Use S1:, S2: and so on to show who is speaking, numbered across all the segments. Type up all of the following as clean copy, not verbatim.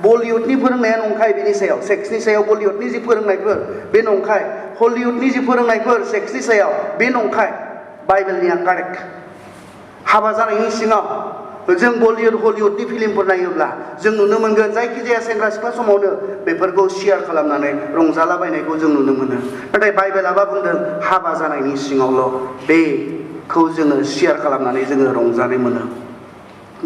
S1: बलिउडनि फोरोंनाया नंखाय बेनि सायाव सेक्सनि सायाव बलिउडनि जि फोरोंनायफोर बे नंखाय हलिउडनि जि फोरोंनायफोर सेक्सनि सायाव बे नंखाय बाइबेलनिया कारेक्ट हाबा जानायनि सिङाव जों बलिउड हलिउडनि फिल्मफोर नायोब्ला जों नुनो मोनगोन जायखिजाया सेंग्रा सिख्ला समावनो बेफोरखौ शेयार खालामनानै रंजालाबायनायखौ जों नुनो मोनो नाथाय बाइबेलाबा बुंदों हाबा जानायनि सिङावल' बेखौ जोङो शेयार खालामनानै जोङो रंजानाय मोनो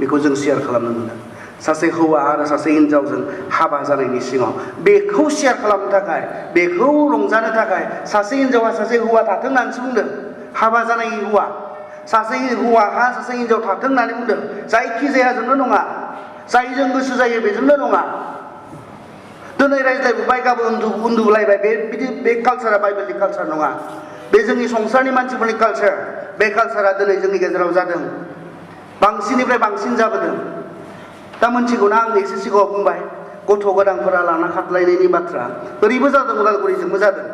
S1: बेखौ जों शेयार खालामनो मोनो सासे हौवा आरो सासे हिनजावजों हाबा जानायनि सिङाव बेखौ शेयार खालामनो थाखाय बेखौ रंजानो थाखाय सासे हिनजावा सासे हौवा थाथों होननानैसो बुंदों हाबा जानाय हौवा सासे हौवाहा सासे हिनजाव थाथों होननानै बुंदों जायखिजायाजोंनो नङा जायजों गोसो जायो बेजोंनो नङा दिनै रायज्लायबोबाय गाबोन उन्दुलायबाय बे कालसारा बाइबेलनि कालसार नङा बे जोंनि संसारनि मानसिफोरनि कालसार बे कालसारा दिनै जोंनि गेजेराव जादों बांसिननिफ्राय बांसिन जाबोदों दा मोनथिगौना आं एसे सिगाङाव बुंबाय गथ' गोदानफोरा लाना खारलायनायनि बाथ्रा ओरैबो जादों उदालगुरिजोंबो जादों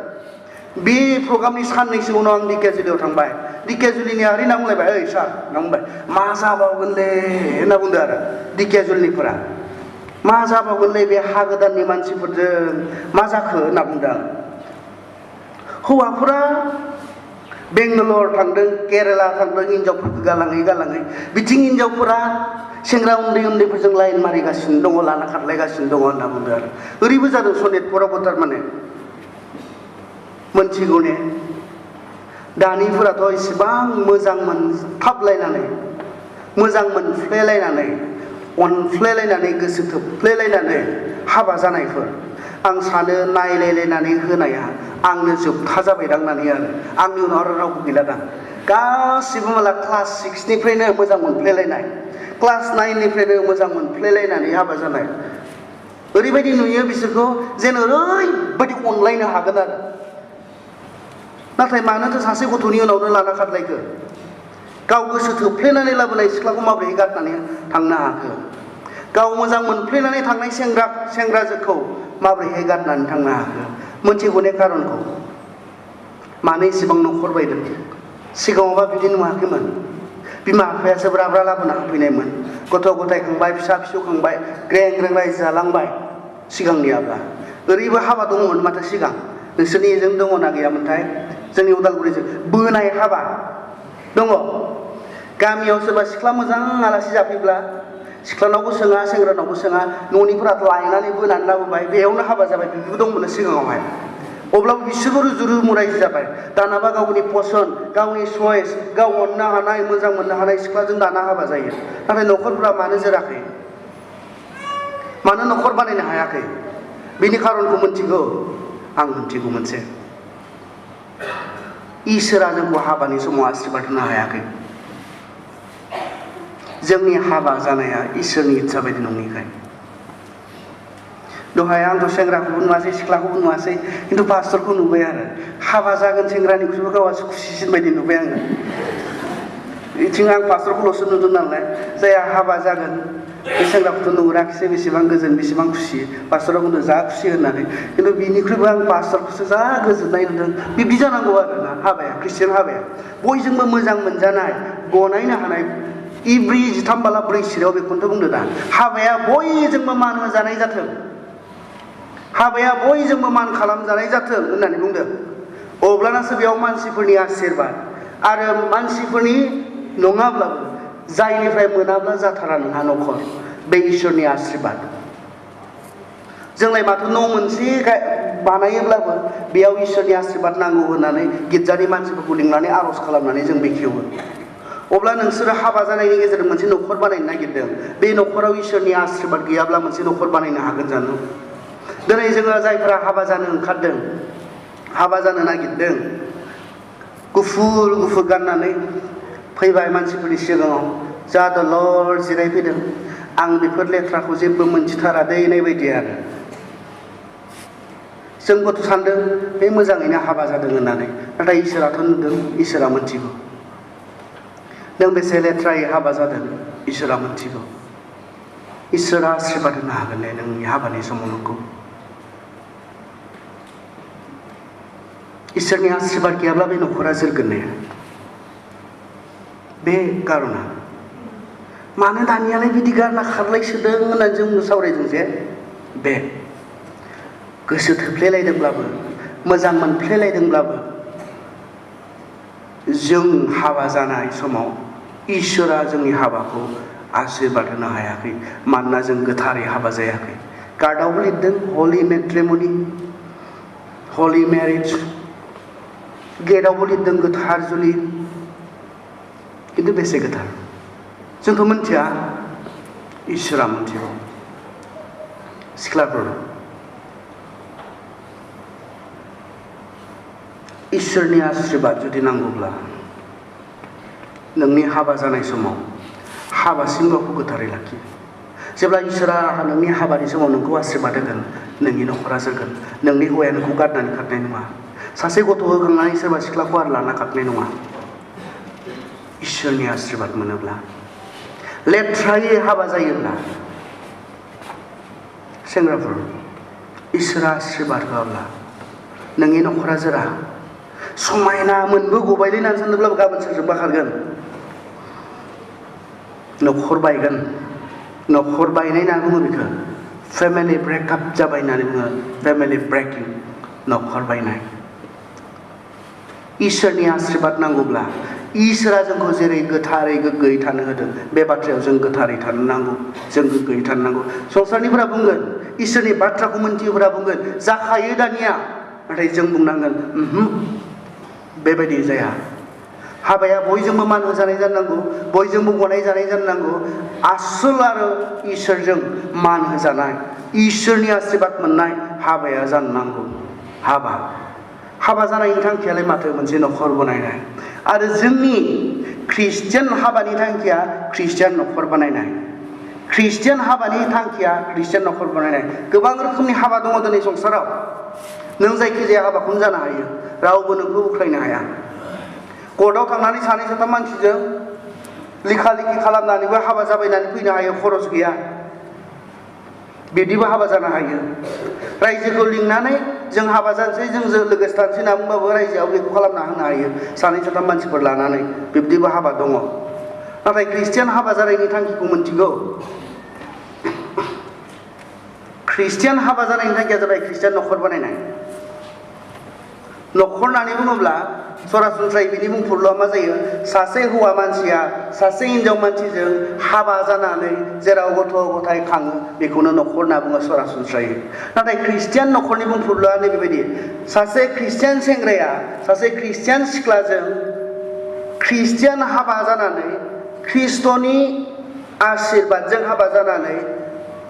S1: बे प्रग्रामनि साननैसो उनाव आं दिकेजुलियाव थांबाय दिकेजुलिनिया ओरै होनना बुंलायबाय ओइ सार होनना बुंबाय मा जाबावगोनलै होनना बुंदो आरो दिकेजुलिनिफोरा मा जाबावगोनलै बे हा गोदाननि मानसिफोरजों मा जाखो होनना बुंदों आं हौवाफोरा बेंगालर थांदों केरेला थांदों हिनजावफोरखौ गालाङै बिथिं हिनजावफोरा सेंग्रा उन्दैफोरजों लाइन मारिगासिनो दङ लाना खारलायगासिनो दङ होनना बुंदों आरो ओरैबो जादों सनितपुरावबो थारमाने मोनथिगौ ने दानिफोराथ' इसेबां मोजां मोनथाबलायनानै मोजां मोनफ्लेलायनानै अनफ्लेलायनानै गोसो थोफ्लेलायनानै हाबा जानायफोर आं सानो नायलायलायनानै होनाया आंनो जोबथा जाबायदां होननानै आरो आंनि उनाव आरो रावबो गैला दां गासिबो माला क्लास 6निफ्रायनो मोजां मोनफ्लेलायनाय क्लास 9निफ्रायनो मोजां मोनफ्लेलायनानै हाबा जानाय ओरैबायदि नुयो बिसोरखौ जेन ओरैबायदि अनलायनो हागोन आरो नाथाय मानोथो सासे गथ'नि उनावनो लाना खारलायखो गाव गोसो थोफ्लेनानै लाबोनाय सिख्लाखौ माबोरै गारनानै थांनो हाखो गाव मोजां मोनफ्लेनानै थांनाय सेंग्राजोखौ माबोरैहाय गारनानै थांनो हाखो मोनथिगौने खारनखौ मानो इसेबां न'खर बायदों सिगाङावबा बिदि नुवाखैमोन बिमा बिफायासो ब्राब्रा लाबोना होफैनायमोन गथ' गथाय खांबाय फिसा फिसौ खांबाय ग्रें ग्रें रायजो जालांबाय सिगांनियाब्ला ओरैबो हाबा दङमोन माथो सिगां नोंसोरनि एजों दङना गैयामोनथाय जोंनि उदालगुरिजों बोनाय हाबा दङ गामियाव सोरबा सिख्ला मोजां आलासि जाफैब्ला सिख्लानावबो सोङा सेंग्रानावबो सोङा न'निफोरा लायनानै बोनानै लाबोबाय बेयावनो हाबा जाबाय बेबो दंमोन सिगाङावहाय अब्लाबो बिसोरबो रुजु रुमु रायजो जाबाय दानाबा गावनि पसन गावनि चयस गाव अननो हानाय मोजां मोननो हानाय सिख्लाजों दाना हाबा जायो नाथाय न'खरफोरा मानो जोराखै मानो न'खर बानायनो हायाखै बेनि खारनखौ मोनथिगौ आं मोनथिगौ मोनसे इसोरा जोंखौ हाबानि समाव आशीर्बाद होनो हायाखै जोंनि हाबा जानाया इसोरनि इच्छा बायदि नङैखाय दहाय आंथ' सेंग्राखौबो नुवासै सिख्लाखौबो नुवासै खिन्थु पास्टरखौ नुबाय आरो हाबा जागोन सेंग्रानिख्रुइबो गावासो खुसिसिन बायदि नुबाय आङो बिथिं आं पास्टरखौल'सो नुदों नालाय जायहा हाबा जागोन बे सेंग्राखौथ' नुहुराखिसै बेसेबां गोजोन बेसेबां खुसि पास्टरा बुंदों जा खुसि होननानै खिन्थु बिनिख्रुइबो आं पास्टरखौसो जा गोजोननाय नुदों बिब्दि जानांगौ आरोना हाबाया ख्रिस्टियान हाबाया बयजोंबो मोजां मोनजानाय गनायनो हानाय इब्रि 13 बाला 4 सिरायाव बेखौनोथ' बुंदो दा हाबाया बयजोंबो मान होजानाय जाथों हाबाया बयजोंबो मान खालामजानाय जाथों होननानै बुंदों अब्लानासो बेयाव मानसिफोरनि आशीर्बाद आरो मानसिफोरनि नङाब्लाबो जायनिफ्राय मोनाब्ला जाथारा नोंहा न'खर बे इसोरनि आशीर्बाद जोंलाय माथो न' मोनसे बानायोब्लाबो बेयाव इसोरनि आशीर्बाद नांगौ होननानै गिर्जानि मानसिफोरखौ लिंनानै आर'ज खालामनानै जों बेखेवो अब्ला नोंसोरो हाबा जानायनि गेजेरजों मोनसे न'खर बानायनो नागिरदों बे न'खराव इसोरनि आशीर्बाद गैयाब्ला मोनसे न'खर बानायनो हागोन जानो दिनै जोङो जायफोरा हाबा जानो ओंखारदों हाबा जानो नागिरदों गुफुर गाननानै फैबाय मानसिफोरनि सिगाङाव जा दलर जिरायफैदों आं बेफोर लेथ्राखौ जेबो मोनथिथारा दैनाय बायदि आरो जों गथ' सानदों बे मोजाङैनो हाबा जादों होननानै नाथाय इसोराथ' नुदों इसोरा मोनथिगौ नों बेसे लेथ्रायै हाबा जादों इसोरा मोनथिगौ इसोरा आशीर्बाद होनो हागोन ने नोंनि हाबानि समाव नोंखौ इसोरनि आशीर्बाद गैयाब्ला बे न'खरा जोरगोन ने बे कारना मानो दानियालाय बिदि गारना खारलायसोदों होननानै जों सावरायदों जे बे गोसो थोफ्लेलायदोंब्लाबो मोजां मोनफ्लेलायदोंब्लाबो जों हाबा जानाय समाव इसोरा जोंनि हाबाखौ आशीर्बाद होनो हायाखै मानोना जों गोथारै हाबा जायाखै। कार्डआवबो लिरदों हलि मेट्रिमनि, हलि मेरिज, गेटआवबो लिरदों गोथार जुलि। खिन्थु बेसे गोथार जोंथ' मिथिया, इसोरा मिथिगौ। सिख्लाफोर, इसोरनि आशीर्बाद जुदि नांगौब्ला नोंनि हाबा जानाय समाव हाबासिम गावखौ गोथारै लाखि। जेब्ला इसोरा नोंनि हाबानि समाव नोंखौ आशीर्बाद होगोन, नोंनि न'खरा जोरगोन, नोंनि हौवाया नोंखौ गारनानै खारनाय नङा। सासे गथ' होखांनानै सोरबा सिख्लाखौ आरो लाना खारनाय नङा। इसोरनि आशीर्बाद मोनोब्ला, लेथ्रायै हाबा जायोब्ला, सेंग्राफोर इसोरा आशीर्बाद होआब्ला नोंनि न'खरा जोरा। समायना मोनबो गबायलायनानै सानदोंब्लाबो गाबोन सोरजोंबा खारगोन, न'खर बायगोन। न'खर बायनाय होनना बुङो बेखौ फेमिलि ब्रेकआप जाबाय होननानै बुङो, फेमिलि ब्रेकिं, न'खर बायनाय। इसोरनि आशीर्बाद नांगौब्ला इसोरा जोंखौ जेरै गोथारै गोग्गोयै थानो होदों, बे बाथ्रायाव जों गोथारै थानो नांगौ, जों गोग्गोयै थानो नांगौ। संसारनिफोरा बुंगोन, इसोरनि बाथ्राखौ मोनथियोफोरा बुंगोन जाखायो दानिया, नाथाय जों बुंनांगोन बेबायदि जाया। हाबाया बयजोंबो मान होजानाय जानो नांगौ, बयजोंबो गनाय जानाय जानो नांगौ। आसोल आरो इसोरजों मान होजानाय, इसोरनि आशीर्बाद मोननाय हाबाया जानो नांगौ। हाबा जानायनि थांखियालाय माथो मोनसे न'खर बानायनाय, आरो जोंनि ख्रिस्टियान हाबानि थांखिया ख्रिस्टियान न'खर बानायनाय। ख्रिस्टियान हाबानि थांखिया ख्रिस्टियान न'खर बानायनाय। गोबां रोखोमनि हाबा दङ दिनै संसाराव। नों जायखिजाया हाबाखौनो जानो हायो, रावबो नोंखौ उख्रायनो हाया। कर्टआव थांनानै सानै साथाम मानसिजों लिखा लिखि खालामनानैबो हाबा जाबायनानै फैनो हायो, खरस गैया। बिदिबो हाबा जानो हायो। रायजोखौ लिंनानै जों हाबा जानोसै, जोंजों लोगोसे थानोसै होनना बुंबाबो रायजोआव बेखौ खालामना होनो हायो, सानै साथाम मानसिफोर लानानै। बिब्दिबो हाबा दङ। नाथाय ख्रिस्टियान हाबा जानायनि थांखिखौ मिथिगौ। ख्रिस्टियान हाबा जानायनि थांखिया जाबाय ख्रिस्टियान न'खर बानायनाय। न'खर होननानै बुङोब्ला सरासनस्रायै बिनि बुंफुरलुआ मा जायो? सासे हौवा मानसिया सासे हिनजाव मानसिजों हाबा जानानै जेराव गथ' गथाय खाङो, बेखौनो न'खर होनना बुङो सरासनस्रायै। नाथाय ख्रिस्टियान न'खरनि बुंफुरलुआ नैबेबायदि: सासे ख्रिस्टियान सेंग्राया सासे ख्रिस्टियान सिख्लाजों ख्रिस्टियान हाबा जानानै, ख्रिस्ट'नि आशीर्बादजों हाबा जानानै,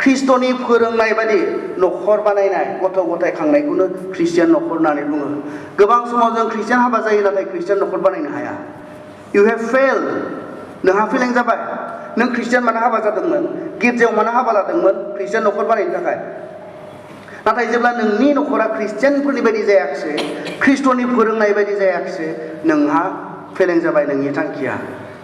S1: ख्रिस्ट'नि फोरोंनाय बायदि न'खर बानायनाय, गथ' गथाय खांनायखौनो ख्रिस्टियान न'खर होननानै बुङो। गोबां समाव जों ख्रिस्टियान हाबा जायो, नाथाय ख्रिस्टियान न'खर बानायनो हाया। इउ हेभ फेल्ड, नोंहा फेलें जाबाय। नों ख्रिस्टियान मानो हाबा जादोंमोन? गिर्जायाव मानो हाबा लादोंमोन? ख्रिस्टियान न'खर बानायनो थाखाय। नाथाय जेब्ला नोंनि न'खरा ख्रिस्टियानफोरनि बायदि जायाखिसै, ख्रिस्ट'नि फोरोंनाय बायदि जायाखिसै, नोंहा फेलें जाबाय नोंनि थांखिया।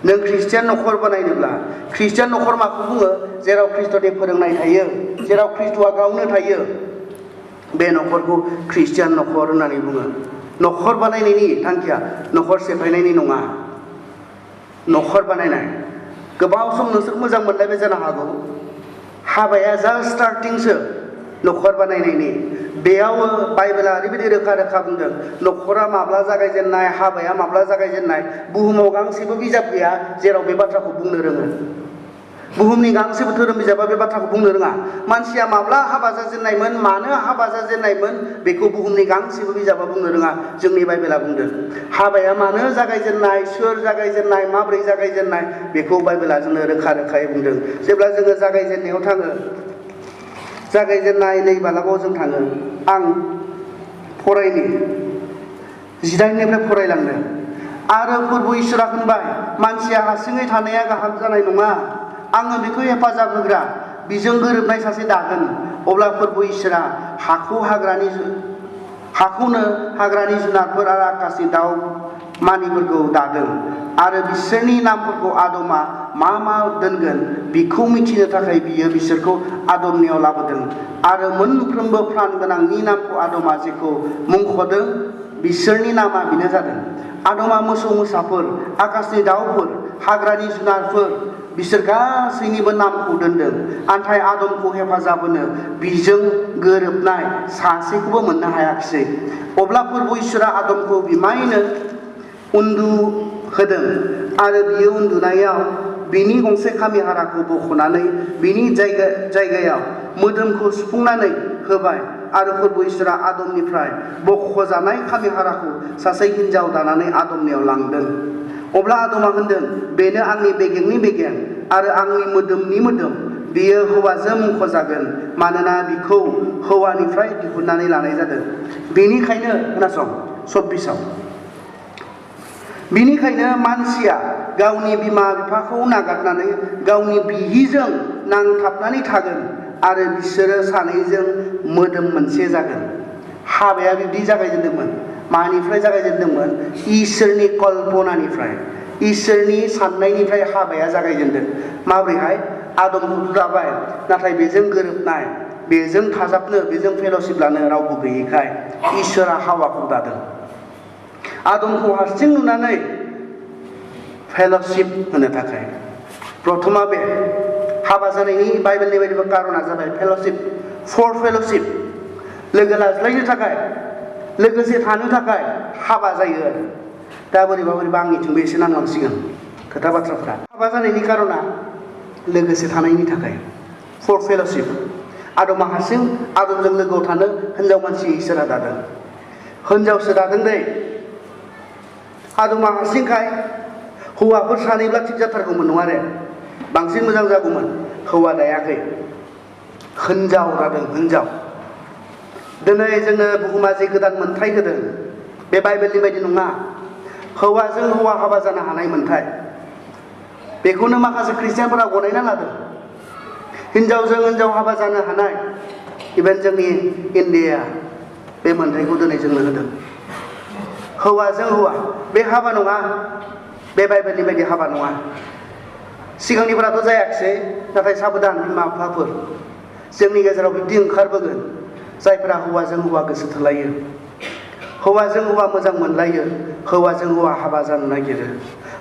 S1: नों ख्रिस्टियान न'खर बानायनोब्ला, ख्रिस्टियान न'खर माखौ बुङो? जेराव ख्रिस्ट'नि फोरोंनाय थायो, जेराव ख्रिस्ट'आ गावनो थायो, बे न'खरखौ ख्रिस्टियान न'खर होननानै बुङो। न'खर बानायनायनि थांखिया न'खर सेफायनायनि नङा, न'खर बानायनाय। गोबाव सम नोंसोर मोजां मोनलायबाय जानो हागौ, हाबाया जास्ट स्टार्टिंसो न'खर बानायनायनि। बेयाव बाइबेला ओरैबायदि रोखा रोखा बुंदों, न'खरा माब्ला जागायजेननाय, हाबाया माब्ला जागायजेननाय, बुहुमाव गांसेबो बिजाब गैया जेराव बे बाथ्राखौ बुंनो रोङो। बुहुमनि गांसेबो धोरोम बिजाबा बे बाथ्राखौ बुंनो रोङा। मानसिया माब्ला हाबा जाजेननायमोन, मानो हाबा जाजेननायमोन, बेखौ बुहुमनि गांसेबो बिजाबा बुंनो रोङा। जोंनि बाइबेला बुंदों। हाबाया मानो जागायजेननाय, सोर जागायजेननाय, माब्रै जागायजेननाय, बेखौ बाइबेला जोंनो रोखा रोखायै बुंदों। जेब्ला जोङो जागायजेननायाव थाङो, जागायजेननाय नै बालागाव जों थाङो। आं फरायनि 19निफ्राय फरायलांदों। आरो फोरबु इसोरा होनबाय, मानसिया हारसिङै थानाया गाहाम जानाय नङा, आङो बेखौ हेफाजाब होग्रा, बिजों गोरोबनाय सासे दागोन। अब्ला फोरबु इसोरा हाखौनो हाग्रानि जुनारफोर आरो आकाशनि दाउ मानिफोरखौ दादों, आरो बिसोरनि नामफोरखौ आदमा मा मा दोनगोन बिखौ मिथिनो थाखाय बियो बिसोरखौ आदमनियाव लाबोदों। आरो मोनफ्रोमबो प्राण गोनांनि नामखौ आदमा जेखौ मुंख'दों, बिसोरनि नामा बेनो जादों। आदमा मोसौ मोसाफोर, आकाशनि दाउफोर, हाग्रानि जुनारफोर बिसोर गासैनिबो नामखौ दोनदों नाथाय आदमखौ हेफाजाब होनो बिजों गोरोबनाय सासेखौबो मोननो हायाखिसै। अब्ला प्रभु इसोरा आदमखौ बिमायनो उन्दुहोदों आरो बियो उन्दुनायाव बिनि गंसे खामि हाराखौ बख'नानै बिनि जायगायाव मोदोमखौ सुफुंनानै होबाय आरो प्रभु इसोरा आदमनिफ्राय बख'जानाय खामि हाराखौ सासे हिन्जाव दानानै आदमनियाव लांदों। अब्ला आदमा होनदों, बेनो आंनि बेगेंनि बेगें आरो आंनि मोदोमनि मोदोम, बियो हौवाजों मुंख'जागोन मानोना बिखौ हौवानिफ्राय दिहुननानै लानाय जादों। बेनिखायनो खोनासं 24 बिनिखायनो मानसिया गावनि बिमा बिफाखौ नागारनानै गावनि बिहिजों नांथाबनानै थागोन आरो बिसोरो सानैजों मोदोम मोनसे जागोन। हाबाया बिदि जागायजेनदोंमोन। मानिफ्राय जागायजेनदोंमोन? इसोरनि कल्पनानिफ्राय, इसोरनि साननायनिफ्राय हाबाया जागायजेनदों। माबोरैहाय? आदमखौ दाबाय, नाथाय बेजों गोरोबनाय, बेजों थाजाबनो, बेजों फेल'शिप लानो रावबो गैयैखाय इसोरा हावाखौ दादों। आदमखौ हारसिं नुनानै फेल'शिप होनो थाखाय प्रथमा बे हाबा जानायनि बाइबेलनि बायदिबा कारना जाबाय फेल'शिप, फर फेल'शिप, लोगो लाज्लायनो थाखाय, लोगोसे थानो थाखाय हाबा जायो आरो। दा बोरैबा बोरैबा आंनिथिंबो एसे नांलांसिगोन खोथा बाथ्राफ्रा। हाबा जानायनि कारना लोगोसे थानायनि थाखाय, फर फेल'शिप। आदमा हारसिं, आदमजों लोगोआव थानो हिन्जाव मानसि इसोरा दादों। हिन्जावसो दादों दै। आदमा हारसिंखाय हौवाफोर सानैब्ला थिग जाथारगौमोन, नङा रे? बांसिन मोजां जागौमोन। हौवा दायाखै, हिन्जाव दादों, हिन्जाव। दिनै जोंनो बुहुमा जे गोदान मोन्थाय होदों, बे बाइबेलनि बायदि नङा। हौवाजों हौवा हाबा जानो हानाय मोन्थाय, बेखौनो माखासे ख्रिस्टियानफोरा गनायना लादों। हिन्जावजों हिन्जाव हाबा जानो हानाय, इभेन जोंनि इन्डिया बे मोन्थायखौ दिनै जोंनो होदों। हौवाजों हौवा बे हाबा नङा, बे बाइबेलनि बायदि हाबा नङा। सिगांनिफोराथ' जायाखिसै, नाथाय साबधान बिमा बिफाफोर, जोंनि गेजेराव बिब्दि ओंखारबोगोन जायफोरा हौवाजों हौवा गोसो थोलायो, हौवाजों हौवा मोजां मोनलायो, हौवाजों हौवा हाबा जानो नागिरो।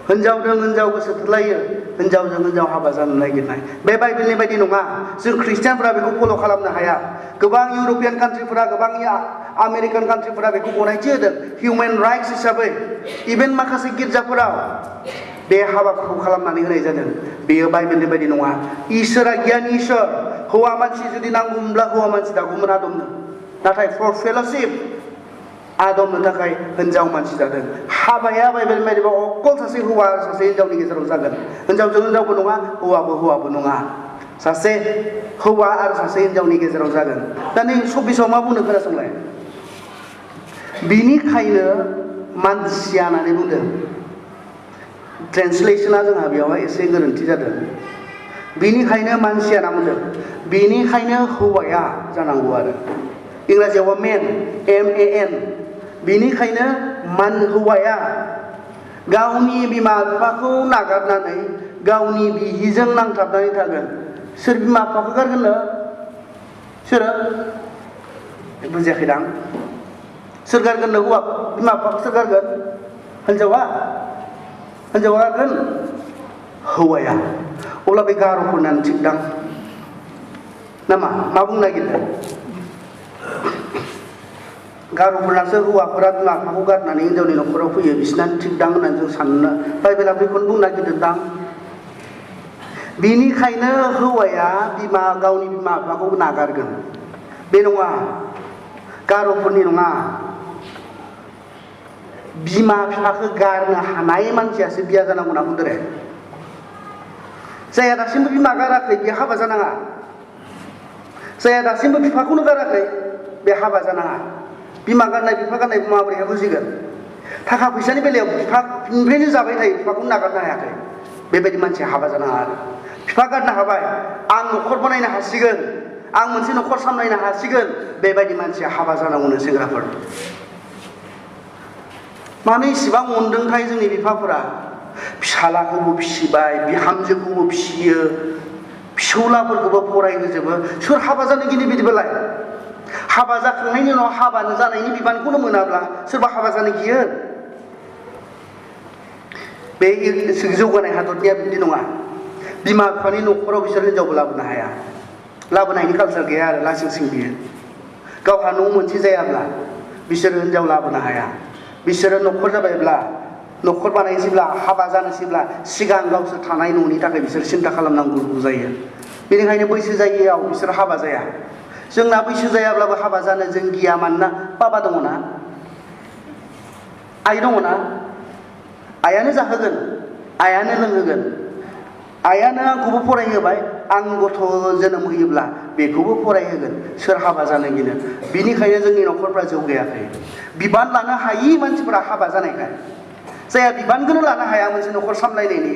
S1: हिन्जावजों हिन्जाव गोसो थोलायो, हिन्जावजों हिन्जाव हाबा जानो नागिरनाय, बे बाइबेलनि बायदि नङा। जों ख्रिस्टियानफोरा बेखौ फल' खालामनो हाया। गोबां इउर'पियान कान्ट्रिफोरा, गोबां आमेरिकान कान्ट्रिफोरा बेखौ गनायथि होदों हिउमेन राइट्स हिसाबै। इभेन माखासे गिर्जाफोराव बे हाबाफोरखौ खालामनानै होनाय जादों। बेयो बाइबेलनि बायदि नङा। इसोरा गियानि इसोर, हौवा मानसि जुदि नांगौमोनब्ला हौवा मानसि दागौमोन आदमनो, नाथाय फर फेल'शिप आदमनो थाखाय हिन्जाव मानसि जादों। हाबाया बाइबेलनि बायदिबा अकल सासे हौवा आरो सासे हिन्जावनि गेजेराव जागोन। हिन्जावजों हिन्जावबो नङा, हौवाबो हौवाबो नङा, सासे हौवा आरो सासे हिन्जावनि गेजेराव जागोन। दा नै 24 मा बुंनो खोनासंलाय। बिनिखायनो मानसिया होननानै बुंदों। ट्रेन्सलेसना जोंहा बेवहाय एसे गोरोन्थि जादों। बिनिखायनो मानसिया होनना बुंदों, बिनिखायनो हौवाया जानांगौ आरो। इंराजियावबा मेन, MAN। बिनिखायनो हौवाया गावनि बिमा बिफाखौ नागारनानै गावनि बिहिजों नांथाबनानै थागोन। सोर बिमा बिफाखौ गारगोननो? सोरो? बुजियाखैदां। सोर गारगोननो? हौवा बिमा बिफाखौ सोर गारगोन? हिन्जावा? हिन्जावा गारगोन? हौवाया। अब्ला बे गार'फोरनानो थिगदां नामा? मा बुंनो नागिरदों? गार'फोरनासो हौवाफोरा बिमा बिफाखौ गारनानै हिन्जावनि न'खराव फैयो, बिसिनानो थिगदां होननानै जों साननो, बाइबेला बेखौनो बुंनो नागिरदोंदां। बिनिखायनो हौवाया गावनि बिमा बिफाखौ नागारगोन। बे नङा, गार'फोरनि नङा। बिमा बिफाखौ गारनो हानाय मानसियासो बिया जानांगौ होनना बुंदों रे। जायहा दासिमबो बिमा गाराखै बे हाबा जानाङा। जायहा दासिमबो बिफाखौनो गाराखै बे हाबा जानाङा। बिमा गारनाय बिफा गारनायखौ माबोरैहाय बुजिगोन? थाखा फैसानि बेलायाव बिफानिफ्रायनो जाबाय थायो, बिफाखौनो नागारनो हायाखै, बेबायदि मानसिया हाबा जानाङा आरो। बिफा गारनो हाबाय, आं न'खर बानायनो हासिगोन, आं मोनसे न'खर सामलायनो हासिगोन, बेबायदि मानसिया हाबा जानांगौनो सेंग्राफोर। मानो इसिबां अनदोंथाय जोंनि बिफाफोरा? फिसालाखौबो फिसिबाय, बिहामजोखौबो फिसियो, फिसौलाफोरखौबो फरायहोजोबो। सोर हाबा जानो गिनो बिदिबालाय? हाबा जाखांनायनि उनाव हाबा जानायनि बिबानखौनो मोनाब्ला सोरबा हाबा जानो गियो? बे जौगानाय हादरनिया बिदि नङा। बिमा बिफानि न'खराव बिसोर हिनजावबो लाबोनो हाया लाबोनायनि कालसार गैया आरो लासिं सिं बियो गावहा न' मोनसे जायाब्ला बिसोरो हिनजाव लाबोनो हाया बिसोरो न'खर जाबायब्ला न'खर बानायनोसैब्ला हाबा जानोसैब्ला सिगां गावसोर थानाय न'नि थाखाय बिसोर सिन्था खालामनांगौ जायो बेनिखायनो बैसो जायैयाव बिसोर हाबा जाया जोंना बैसो जायाब्लाबो हाबा जानो जों गिया मानोना बाबा दङ ना आइ दङ ना आइयानो जाहोगोन आइयानो लोंहोगोन आइयानो आंखौबो फरायहोबाय आं गथ' जोनोम होयोब्ला बेखौबो फरायहोगोन सोर हाबा जानो गिनो बिनिखायनो जोंनि न'खरफ्रा जौगायाखै बिबान लानो हायि मानसिफोरा हाबा जानायखाय जायहा बिबानखौनो लानो हाया मोनसे न'खर सामलायनायनि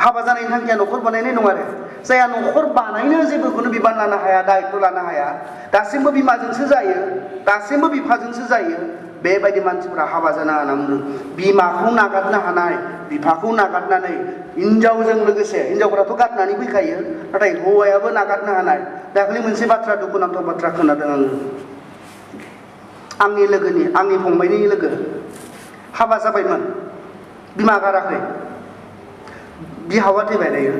S1: हाबा जानायनि थांखिया न'खर बानायनाय नङा आरो जायहा न'खर बानायनो जेबोखौनो बिबान लानो हाया दायित्व लानो हाया दासिमबो बिमाजोंसो जायो दासिमबो बिफाजोंसो जायो बेबायदि मानसिफोरा हाबा जानो हाना बुंदों बिमाखौ नागारनो हानाय बिफाखौ नागारनानै हिनजावजों लोगोसे हिनजावफोराथ' गारनानै फैखायो नाथाय हौवायाबो नागारनो हानाय दाखालि मोनसे बाथ्रा दुखुनांथाव बाथ्रा खोनादों आंनि फंबायनि लोगो हाबा जाबायमोन बिमा गाराखै बिहावा थैबाय दायो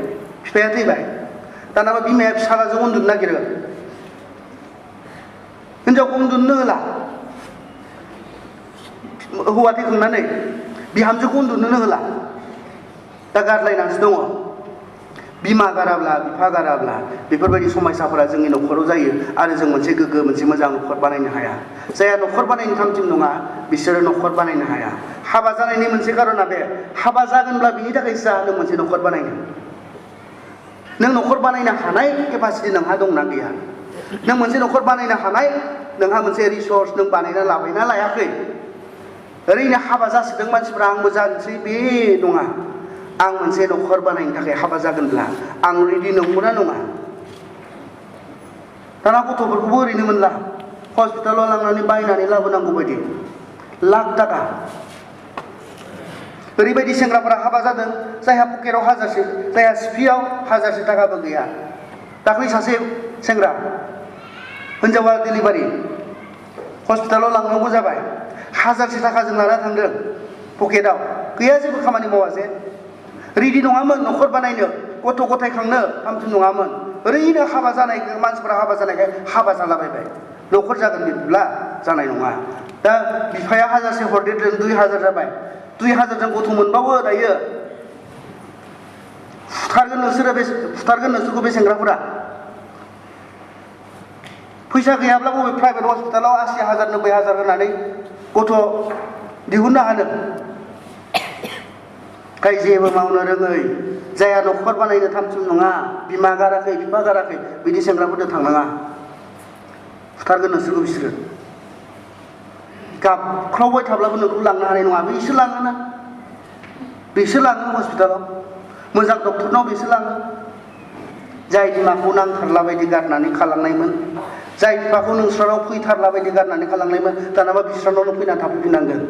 S1: बिफाया थैबाय दानाबा बिमाया फिसालाजों उन्दुनो नागिरो हिनजावखौ उन्दुनो होला हौवा थैखांनानै बिहामजोखौ उन्दुनो होला दा गारलायनानैसो दङ बिमा गाराब्ला बिफा गाराब्ला बेफोरबायदि समस्याफोरा जोंनि न'खराव जायो आरो जों मोनसे गोग्गो मोनसे मोजां न'खर बानायनो हाया जायहा न'खर बानायनो थांखिम नङा बिसोरो न'खर बानायनो हाया हाबा जानायनि मोनसे कारना बे हाबा जागोनब्ला बिनि थाखाय जानो मोनसे न'खर बानायनो नों न'खर बानायनो हानाय केपासिटि नोंहा दंना गैया नों मोनसे न'खर बानायनो हानाय नोंहा मोनसे रिसर्स नों बानायना लाबायना लायाखै ओरैनो हाबा जासोदों मानसिफ्रा आंबो जानोसै बे नङा आं मोनसे न'खर बानायनो थाखाय हाबा जागोनब्ला आं रेडि नंगौना नङा दाना गथ'फोरखौबो ओरैनो मोनला हस्पिटालाव लांनानै बायनानै लाबोनांगौ बायदि लाख थाखा ओरैबायदि सेंग्राफोरा हाबा जादों जायहा पकेटाव हाजारसे जायहा सिफियाव हाजारसे थाखाबो गैया दाख्लै सासे सेंग्रा हिनजावा डिलिभारि हस्पिटालाव लांनांगौ जाबाय हाजारसे थाखाजों लाना थांदों पकेटाव गैया जेबो खामानि मावासे रेडि नङामोन न'खर बानायनो गथ' गथाय खांनो हामथुम नङामोन ओरैनो हाबा जानाय मानसिफोरा हाबा जानायखाय हाबा जालाबायबाय न'खर जागोन बिब्ला जानाय नङा दा बिफाया हाजारसे हरदेरदों 2000 जाबाय 2000जों गथ' मोनबावो दायो फुथारगोन नोंसोरखौ बे सेंग्राफोरा फैसा गैयाब्ला बबे प्राइभेट हस्पिटालाव 80,000 90,000 होनानै गथ' दिहुननो हादों गाय जेबो मावनो रोङै जायहा न'खर बानायनो थामथिम नङा बिमा गाराखै बिफा गाराखै बिदि सेंग्राफोरजों थांनाङा फुथारगोन नोंसोरखौ बिसोरो गाबख्रावबाय थाब्लाबो नोंखौ लांनो हानाय नङा बिसोर लाङोना बिसोर लाङो हस्पिटालाव मोजां डक्टरनाव बिसोर लाङो जाय बिमाखौ नांथारला बायदि गारनानै खालामनायमोन जाय बिफाखौ नोंस्रानाव फैथारला बायदि गारनानै खालामनायमोन दानाबा बिस्रानावनो फैनानै थाफैफिननांगोन